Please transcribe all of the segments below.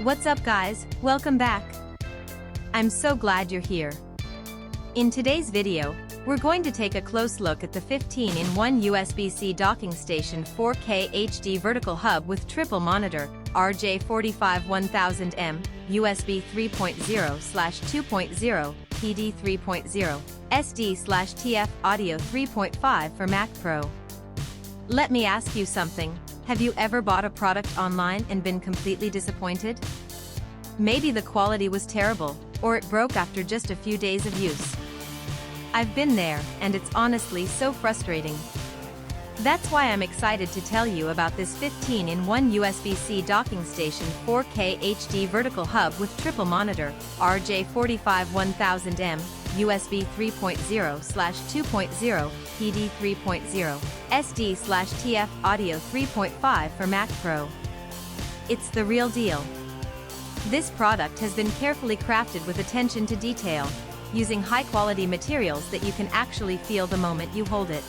What's up guys, welcome back. I'm so glad you're here. In today's video, we're going to take a close look at the 15-in-1 USB-C docking station 4K HD vertical hub with triple monitor RJ45 1000M, USB 3.0/2.0, PD 3.0, SD/TF Audio 3.5 for Mac Pro. Let me ask you something. Have you ever bought a product online and been completely disappointed? Maybe the quality was terrible, or it broke after just a few days of use. I've been there, and it's honestly so frustrating. That's why I'm excited to tell you about this 15-in-1 USB-C docking station 4K HD vertical hub with triple monitor RJ45 1000M, USB 3.0/2.0, PD 3.0, SD/TF Audio 3.5 for Mac Pro. It's the real deal. This product has been carefully crafted with attention to detail, using high-quality materials that you can actually feel the moment you hold it.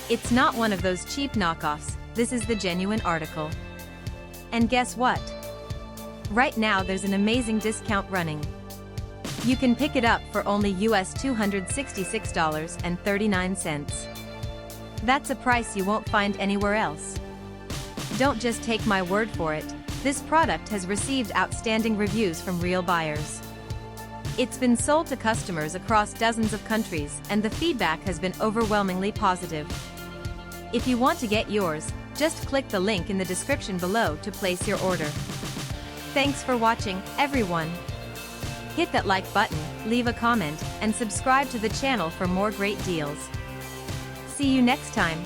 It's not one of those cheap knockoffs, this is the genuine article. And guess what? Right now there's an amazing discount running. You can pick it up for only US $266.39. That's a price you won't find anywhere else. Don't just take my word for it, this product has received outstanding reviews from real buyers. It's been sold to customers across dozens of countries, and the feedback has been overwhelmingly positive. If you want to get yours, just click the link in the description below to place your order. Thanks for watching, everyone. Hit that like button, leave a comment, and subscribe to the channel for more great deals. See you next time.